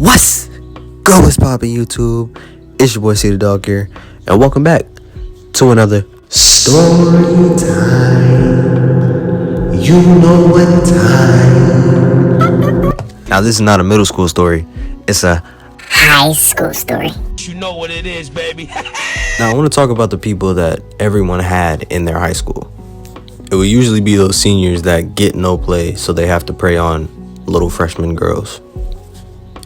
What's good? What's poppin' YouTube? It's your boy C the Dog here, and welcome back to another story time. You know what time. Now this is not a middle school story, it's a high school story. You know what it is, baby. Now I want to talk about the people that everyone had in their high school. It would usually be those seniors that get no play, so they have to prey on little freshman girls.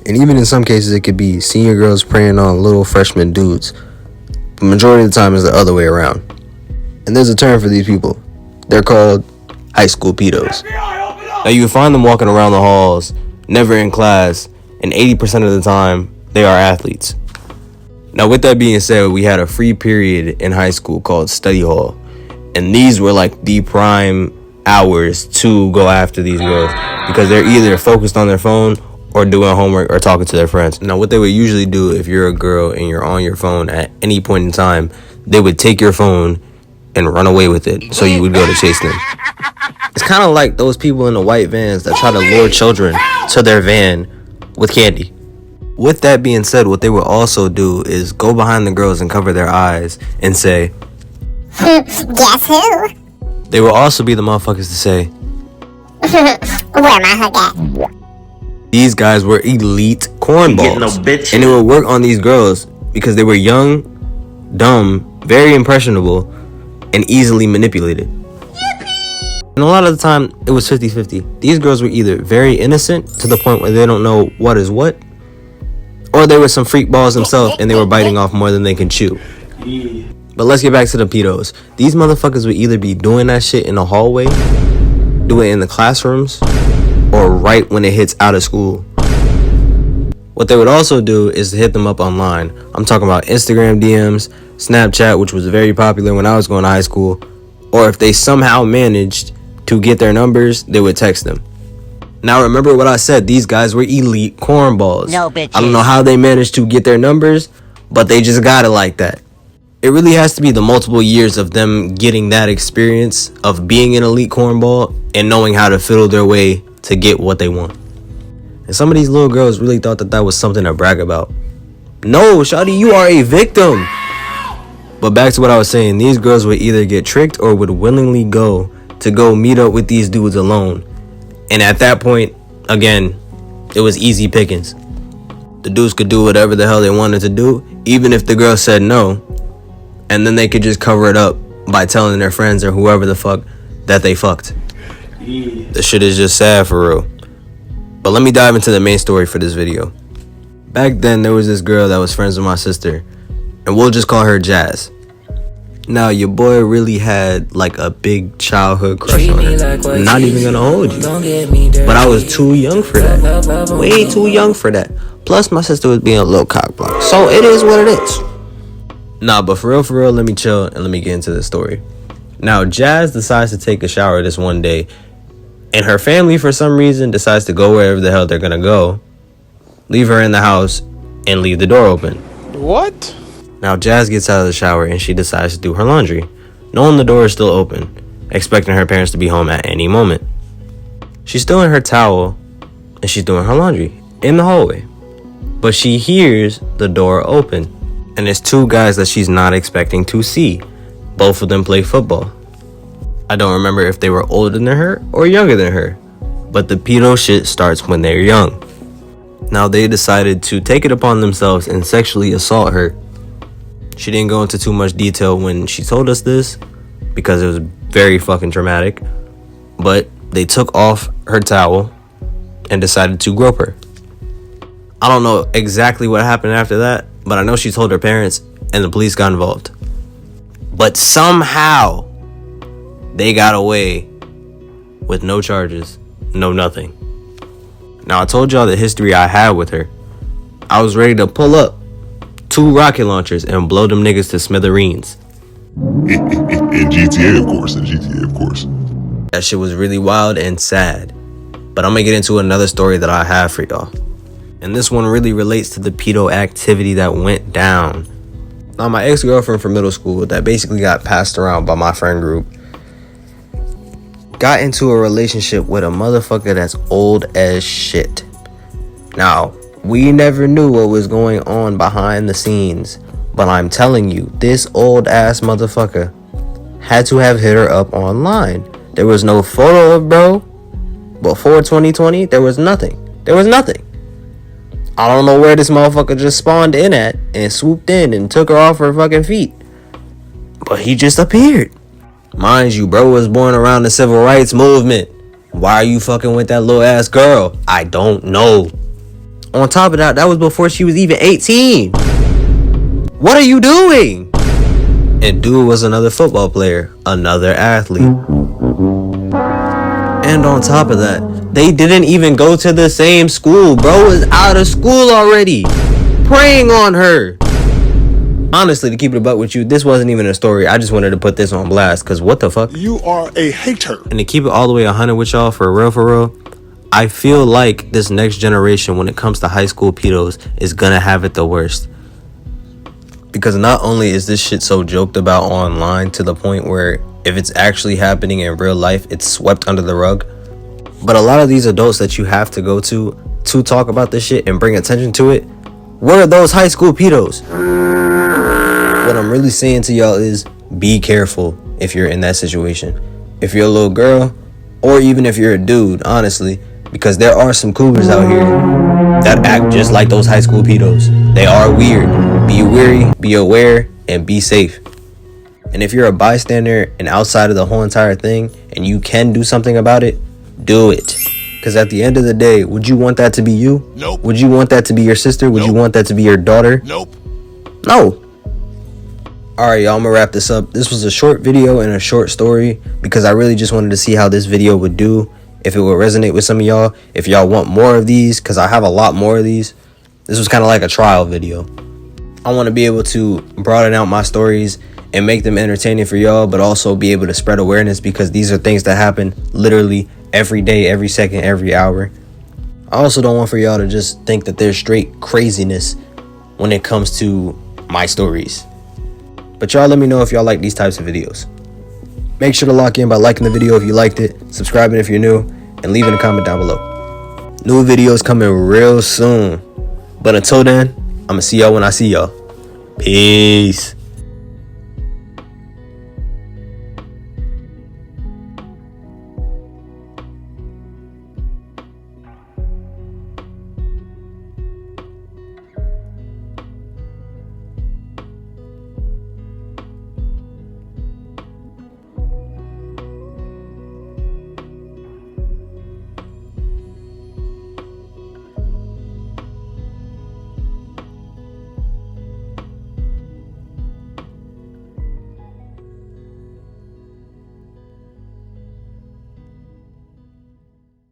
And even in some cases, it could be senior girls preying on little freshman dudes. The majority of the time is the other way around. And there's a term for these people. They're called high school pedos. Now you can find them walking around the halls, never in class, and 80% of the time, they are athletes. Now with that being said, we had a free period in high school called study hall. And these were like the prime hours to go after these girls because they're either focused on their phone or doing homework or talking to their friends. Now what they would usually do if you're a girl and you're on your phone at any point in time, they would take your phone and run away with it so you would go to chase them. It's kind of like those people in the white vans that try to lure children to their van with candy. With that being said, what they would also do is go behind the girls and cover their eyes and say, Guess who? They will also be the motherfuckers to say, Where my hook at? These guys were elite cornballs. And it would work on these girls because they were young, dumb, very impressionable, and easily manipulated. And a lot of the time, it was 50-50. These girls were either very innocent to the point where they don't know what is what, or they were some freak balls themselves and they were biting off more than they can chew. But let's get back to the pedos. These motherfuckers would either be doing that shit in the hallway, do it in the classrooms, or right when it hits out of school. What they would also do is hit them up online. I'm talking about Instagram DMs, Snapchat, which was very popular when I was going to high school, or if they somehow managed to get their numbers, they would text them. Now remember what I said, these guys were elite cornballs. No bitches. I don't know how they managed to get their numbers, but they just got it like that. It really has to be the multiple years of them getting that experience of being an elite cornball and knowing how to fiddle their way to get what they want. And some of these little girls really thought that was something to brag about. No, shawty, you are a victim. But back to what I was saying, these girls would either get tricked or would willingly go meet up with these dudes alone. And at that point, again, it was easy pickings. The dudes could do whatever the hell they wanted to do, even if the girl said no. And then they could just cover it up by telling their friends or whoever the fuck that they fucked. The shit is just sad for real. But let me dive into the main story for this video. Back then, there was this girl that was friends with my sister, and we'll just call her Jazz. Now, your boy really had like a big childhood crush on her. I'm not even gonna hold you. But I was too young for that. Way too young for that. Plus, my sister was being a little cockblocked. So it is what it is. Nah, but for real, let me chill and let me get into the story. Now, Jazz decides to take a shower this one day, and her family, for some reason, decides to go wherever the hell they're gonna go, leave her in the house, and leave the door open. What? Now, Jazz gets out of the shower and she decides to do her laundry, knowing the door is still open, expecting her parents to be home at any moment. She's still in her towel, and she's doing her laundry in the hallway, but she hears the door open. And it's two guys that she's not expecting to see. Both of them play football. I don't remember if they were older than her or younger than her, but the pedo shit starts when they're young. Now they decided to take it upon themselves and sexually assault her. She didn't go into too much detail when she told us this because it was very fucking traumatic, but they took off her towel and decided to grope her. I don't know exactly what happened after that, but I know she told her parents and the police got involved. But somehow, they got away with no charges, no nothing. Now, I told y'all the history I had with her. I was ready to pull up 2 rocket launchers and blow them niggas to smithereens. In GTA, of course. That shit was really wild and sad. But I'm gonna get into another story that I have for y'all. And this one really relates to the pedo activity that went down. Now, my ex-girlfriend from middle school that basically got passed around by my friend group got into a relationship with a motherfucker that's old as shit. Now, We never knew what was going on behind the scenes. But I'm telling you, this old ass motherfucker had to have hit her up online. There was no photo of bro. Before 2020, there was nothing. There was nothing. I don't know where this motherfucker just spawned in at and swooped in and took her off her fucking feet. But he just appeared. Mind you, bro was born around the civil rights movement. Why are you fucking with that little ass girl? I don't know. On top of that, that was before she was even 18. What are you doing? And dude was another football player, another athlete. And on top of that, they didn't even go to the same school. Bro was out of school already, preying on her. Honestly, to keep it a buck with you, this wasn't even a story. I just wanted to put this on blast, because what the fuck? You are a hater. And to keep it all the way 100 with y'all, for real, I feel like this next generation, when it comes to high school pedos, is gonna have it the worst. Because not only is this shit so joked about online to the point where if it's actually happening in real life, it's swept under the rug. But a lot of these adults that you have to go to talk about this shit and bring attention to it, where are those high school pedos? What I'm really saying to y'all is be careful if you're in that situation. If you're a little girl, or even if you're a dude, honestly, because there are some cougars out here that act just like those high school pedos. They are weird. Be wary, be aware, and be safe. And if you're a bystander and outside of the whole entire thing and you can do something about it, do it. Because at the end of the day, would you want that to be you? Nope. Would you want that to be your sister? Would you want that to be your daughter? Nope. No. Alright, y'all, I'm gonna wrap this up. This was a short video and a short story because I really just wanted to see how this video would do, if it would resonate with some of y'all, if y'all want more of these, because I have a lot more of these. This was kind of like a trial video. I want to be able to broaden out my stories and make them entertaining for y'all, but also be able to spread awareness, because these are things that happen literally every day, every second, every hour. I also don't want for y'all to just think that there's straight craziness when it comes to my stories. But y'all let me know if y'all like these types of videos. Make sure to lock in by liking the video if you liked it, subscribing if you're new, and leaving a comment down below. New videos coming real soon. But until then, I'ma see y'all when I see y'all. Peace.